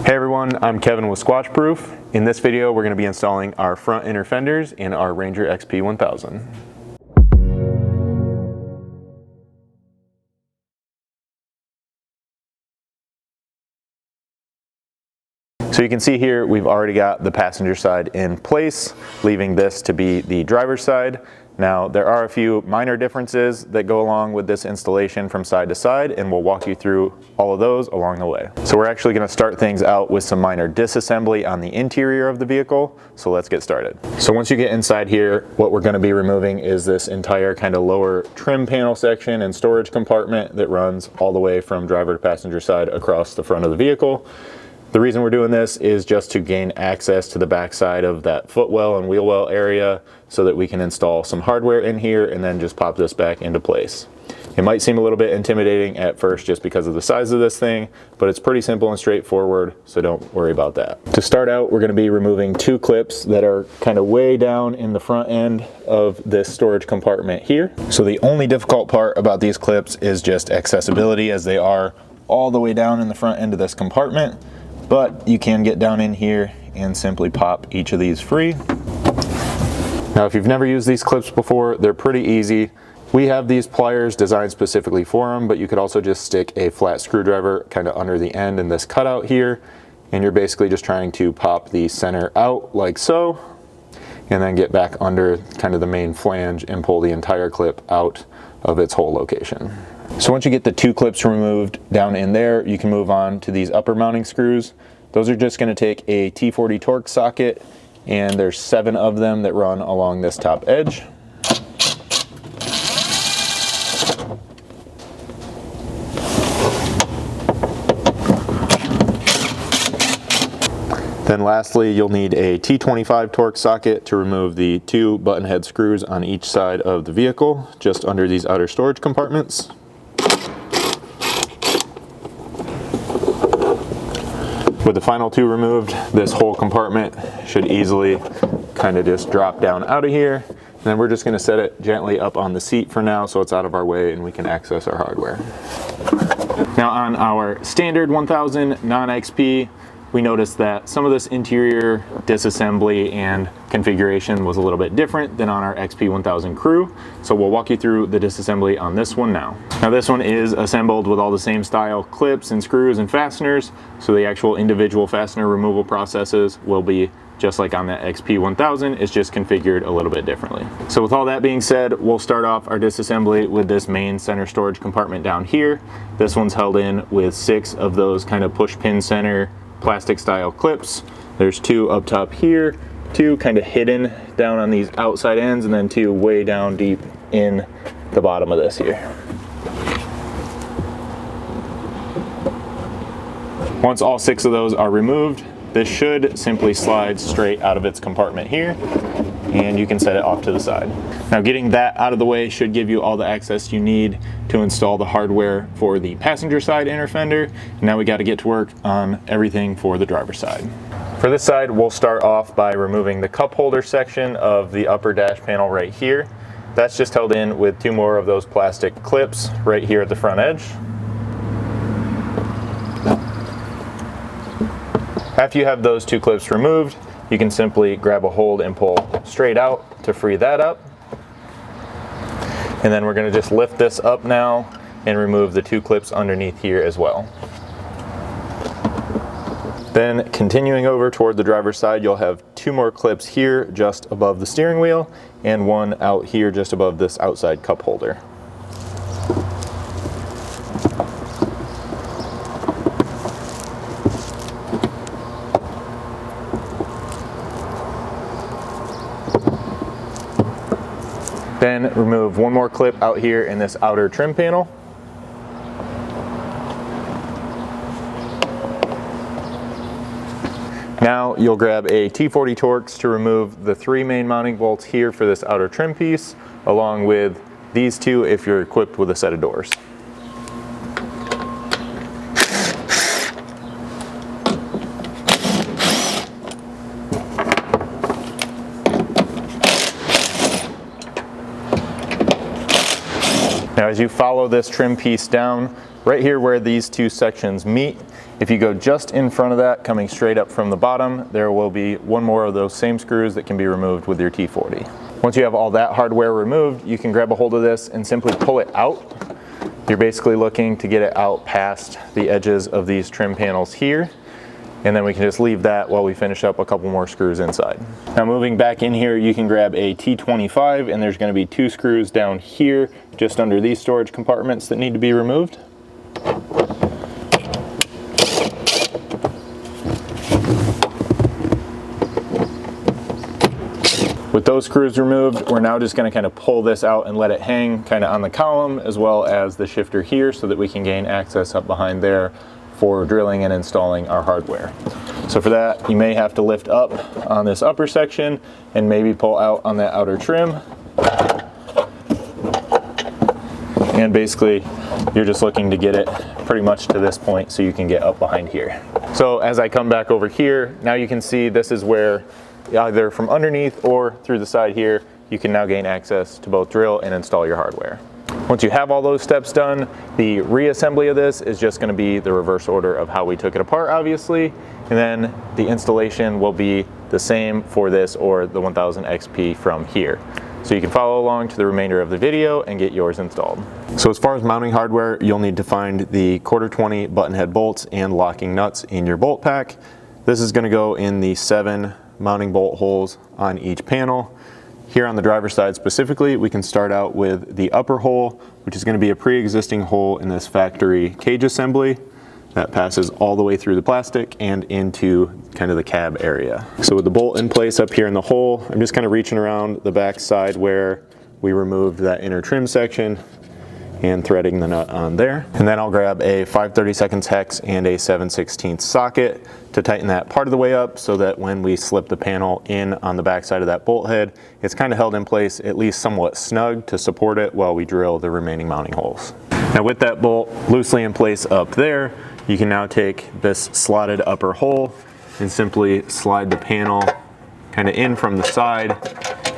Hey everyone, I'm Kevin with Squatch Proof. In this video, we're going to be installing our front inner fenders in our Ranger XP 1000. So you can see here, we've already got the passenger side in place, leaving this to be the driver's side. Now, there are a few minor differences that go along with this installation from side to side, and we'll walk you through all of those along the way. So we're actually going to start things out with some minor disassembly on the interior of the vehicle. So let's get started. So once you get inside here, what we're going to be removing is this entire kind of lower trim panel section and storage compartment that runs all the way from driver to passenger side across the front of the vehicle. The reason we're doing this is just to gain access to the back side of that footwell and wheel well area so that we can install some hardware in here and then just pop this back into place. It might seem a little bit intimidating at first just because of the size of this thing, but it's pretty simple and straightforward, so don't worry about that. To start out, we're going to be removing two clips that are kind of way down in the front end of this storage compartment here. So the only difficult part about these clips is just accessibility, as they are all the way down in the front end of this compartment. But you can get down in here and simply pop each of these free. Now, if you've never used these clips before, they're pretty easy. We have these pliers designed specifically for them, but you could also just stick a flat screwdriver kind of under the end in this cutout here, and you're basically just trying to pop the center out like so, and then get back under kind of the main flange and pull the entire clip out of its hole location. So once you get the two clips removed down in there, you can move on to these upper mounting screws. Those are just going to take a T40 Torx socket, and there's 7 of them that run along this top edge. Then lastly, you'll need a T25 Torx socket to remove the 2 button head screws on each side of the vehicle, just under these outer storage compartments. With the final 2 removed, this whole compartment should easily kind of just drop down out of here. And then we're just going to set it gently up on the seat for now so it's out of our way and we can access our hardware. Now on our standard 1000 non-XP, we noticed that some of this interior disassembly and configuration was a little bit different than on our XP 1000 Crew. So we'll walk you through the disassembly on this one now. Now this one is assembled with all the same style clips and screws and fasteners. So the actual individual fastener removal processes will be just like on the XP 1000, it's just configured a little bit differently. So with all that being said, we'll start off our disassembly with this main center storage compartment down here. This one's held in with 6 of those kind of push pin center plastic style clips. There's 2 up top here, 2 kind of hidden down on these outside ends, and then 2 way down deep in the bottom of this here. Once all 6 of those are removed, this should simply slide straight out of its compartment here, and you can set it off to the side. Now getting that out of the way should give you all the access you need to install the hardware for the passenger side inner fender. And now we got to get to work on everything for the driver's side. For this side, we'll start off by removing the cup holder section of the upper dash panel right here. That's just held in with 2 more of those plastic clips right here at the front edge. After you have those 2 clips removed, you can simply grab a hold and pull straight out to free that up. And then we're going to just lift this up now and remove the 2 clips underneath here as well. Then continuing over toward the driver's side, you'll have 2 more clips here just above the steering wheel and 1 out here just above this outside cup holder. Then remove 1 more clip out here in this outer trim panel. Now you'll grab a T40 Torx to remove the 3 main mounting bolts here for this outer trim piece, along with these 2 if you're equipped with a set of doors. Now as you follow this trim piece down, right here where these 2 sections meet If you go just in front of that, coming straight up from the bottom, there will be one more of those same screws that can be removed with your T40. Once you have all that hardware removed, you can grab a hold of this and simply pull it out. You're basically looking to get it out past the edges of these trim panels here. And then we can just leave that while we finish up a couple more screws inside. Now moving back in here, you can grab a T25 and there's going to be 2 screws down here just under these storage compartments that need to be removed. With those screws removed, we're now just going to kind of pull this out and let it hang kind of on the column as well as the shifter here so that we can gain access up behind there for drilling and installing our hardware. So for that, you may have to lift up on this upper section and maybe pull out on that outer trim. And basically, you're just looking to get it pretty much to this point so you can get up behind here. So as I come back over here, now you can see this is where either from underneath or through the side here, you can now gain access to both drill and install your hardware. Once you have all those steps done, the reassembly of this is just going to be the reverse order of how we took it apart, obviously, and then the installation will be the same for this or the 1000 XP from here. So you can follow along to the remainder of the video and get yours installed. So as far as mounting hardware, you'll need to find the 1/4-20 button head bolts and locking nuts in your bolt pack. This is going to go in the 7 mounting bolt holes on each panel. Here on the driver's side specifically, we can start out with the upper hole, which is going to be a pre-existing hole in this factory cage assembly that passes all the way through the plastic and into kind of the cab area. So with the bolt in place up here in the hole, I'm just kind of reaching around the back side where we removed that inner trim section and threading the nut on there. And then I'll grab a 5/32 hex and a 7/16 socket to tighten that part of the way up so that when we slip the panel in on the back side of that bolt head, it's kind of held in place at least somewhat snug to support it while we drill the remaining mounting holes. Now with that bolt loosely in place up there, you can now take this slotted upper hole and simply slide the panel kind of in from the side.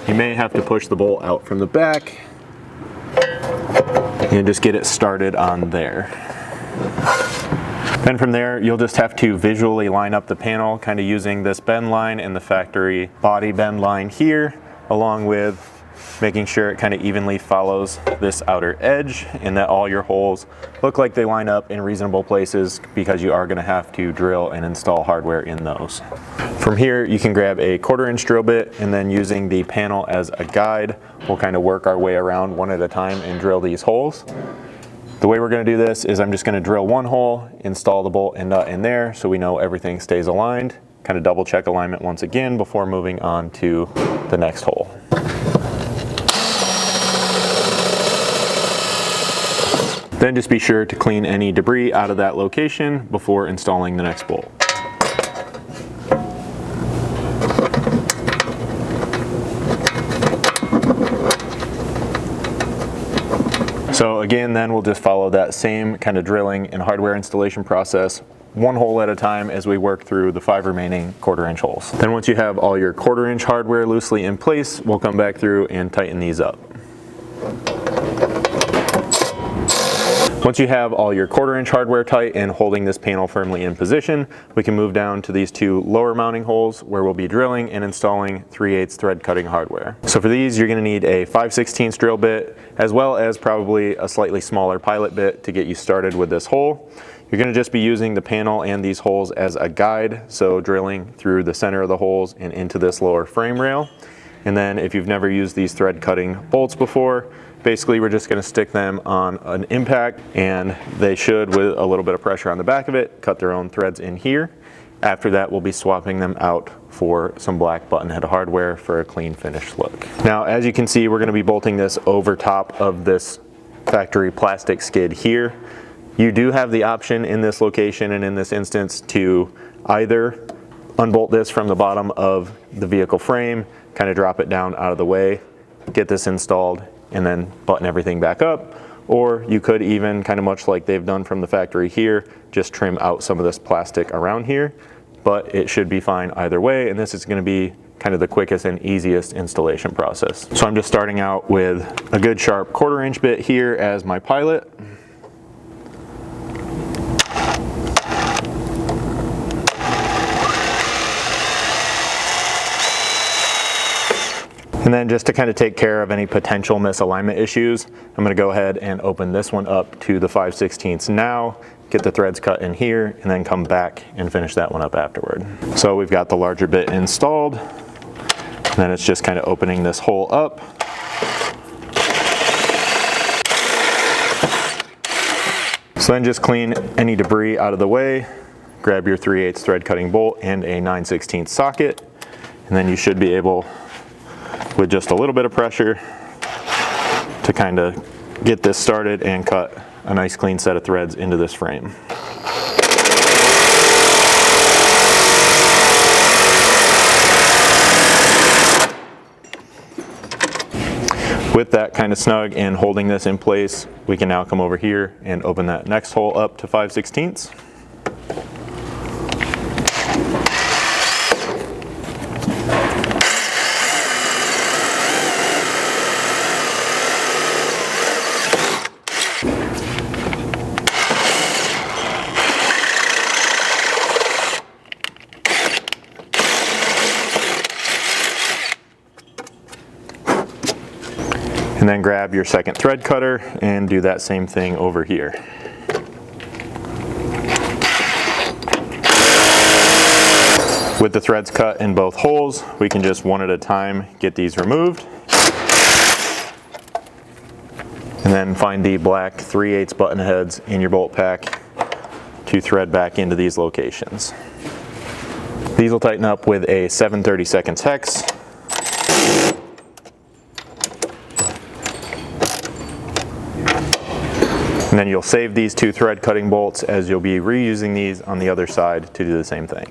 You may have to push the bolt out from the back and just get it started on there. Then from there, you'll just have to visually line up the panel, kind of using this bend line and the factory body bend line here, along with making sure it kind of evenly follows this outer edge and that all your holes look like they line up in reasonable places because you are going to have to drill and install hardware in those. From here, you can grab a 1/4-inch drill bit and then using the panel as a guide, we'll kind of work our way around one at a time and drill these holes. The way we're going to do this is I'm just going to drill one hole, install the bolt and nut in there so we know everything stays aligned, kind of double check alignment once again before moving on to the next hole. Then just be sure to clean any debris out of that location before installing the next bolt. So again, then we'll just follow that same kind of drilling and hardware installation process, one hole at a time as we work through the 5 remaining 1/4-inch holes. Then once you have all your 1/4-inch hardware loosely in place, we'll come back through and tighten these up. Once you have all your 1/4-inch hardware tight and holding this panel firmly in position, we can move down to these 2 lower mounting holes where we'll be drilling and installing 3/8 thread cutting hardware. So for these, you're going to need a 5/16 drill bit as well as probably a slightly smaller pilot bit to get you started with this hole. You're going to just be using the panel and these holes as a guide, so drilling through the center of the holes and into this lower frame rail. And then if you've never used these thread cutting bolts before, basically we're just going to stick them on an impact and they should, with a little bit of pressure on the back of it, cut their own threads in here. After that, we'll be swapping them out for some black button head hardware for a clean finished look. Now, as you can see, we're going to be bolting this over top of this factory plastic skid here. You do have the option in this location and in this instance to either unbolt this from the bottom of the vehicle frame, kind of drop it down out of the way, get this installed, and then button everything back up. Or you could even, kind of much like they've done from the factory here, just trim out some of this plastic around here, but it should be fine either way. And this is going to be kind of the quickest and easiest installation process. So I'm just starting out with a good sharp 1/4-inch bit here as my pilot. And then just to kind of take care of any potential misalignment issues, I'm going to go ahead and open this one up to the 5/16 now, get the threads cut in here, and then come back and finish that one up afterward. So we've got the larger bit installed, and then it's just kind of opening this hole up. So then just clean any debris out of the way, grab your 3/8 thread cutting bolt and a 9/16 socket, and then you should be able, with just a little bit of pressure, to kind of get this started and cut a nice clean set of threads into this frame. With that kind of snug and holding this in place, we can now come over here and open that next hole up to 5/16. And then grab your second thread cutter and do that same thing over here. With the threads cut in both holes, we can just one at a time get these removed. And then find the black 3/8 button heads in your bolt pack to thread back into these locations. These will tighten up with a 7/32 hex. And then you'll save these two thread cutting bolts, as you'll be reusing these on the other side to do the same thing.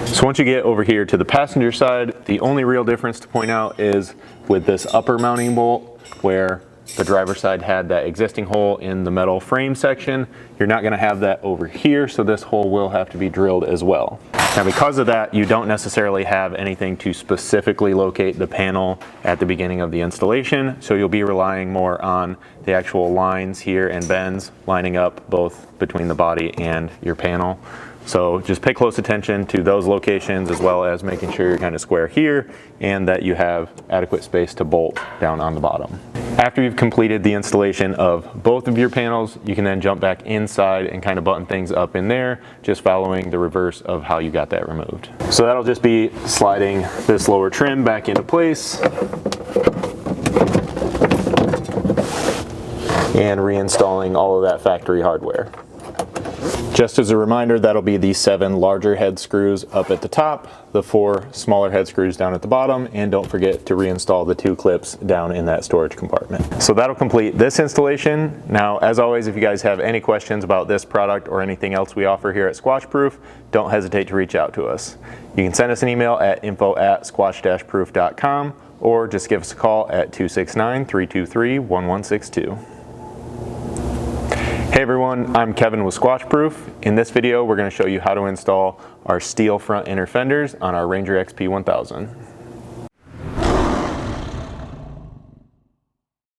So once you get over here to the passenger side, the only real difference to point out is with this upper mounting bolt, where the driver's side had that existing hole in the metal frame section, you're not going to have that over here, so this hole will have to be drilled as well. Now because of that, you don't necessarily have anything to specifically locate the panel at the beginning of the installation, so you'll be relying more on the actual lines here and bends lining up both between the body and your panel. So just pay close attention to those locations, as well as making sure you're kind of square here and that you have adequate space to bolt down on the bottom. After you've completed the installation of both of your panels, you can then jump back inside and kind of button things up in there, just following the reverse of how you got that removed. So that'll just be sliding this lower trim back into place and reinstalling all of that factory hardware. Just as a reminder, that'll be the 7 larger head screws up at the top, the 4 smaller head screws down at the bottom, and don't forget to reinstall the 2 clips down in that storage compartment. So that'll complete this installation. Now, as always, if you guys have any questions about this product or anything else we offer here at Squatch Proof, don't hesitate to reach out to us. You can send us an email at info@squatch-proof.com or just give us a call at 269-323-1162. Hey everyone, I'm Kevin with Squatch Proof. In this video, we're going to show you how to install our steel front inner fenders on our Ranger XP 1000.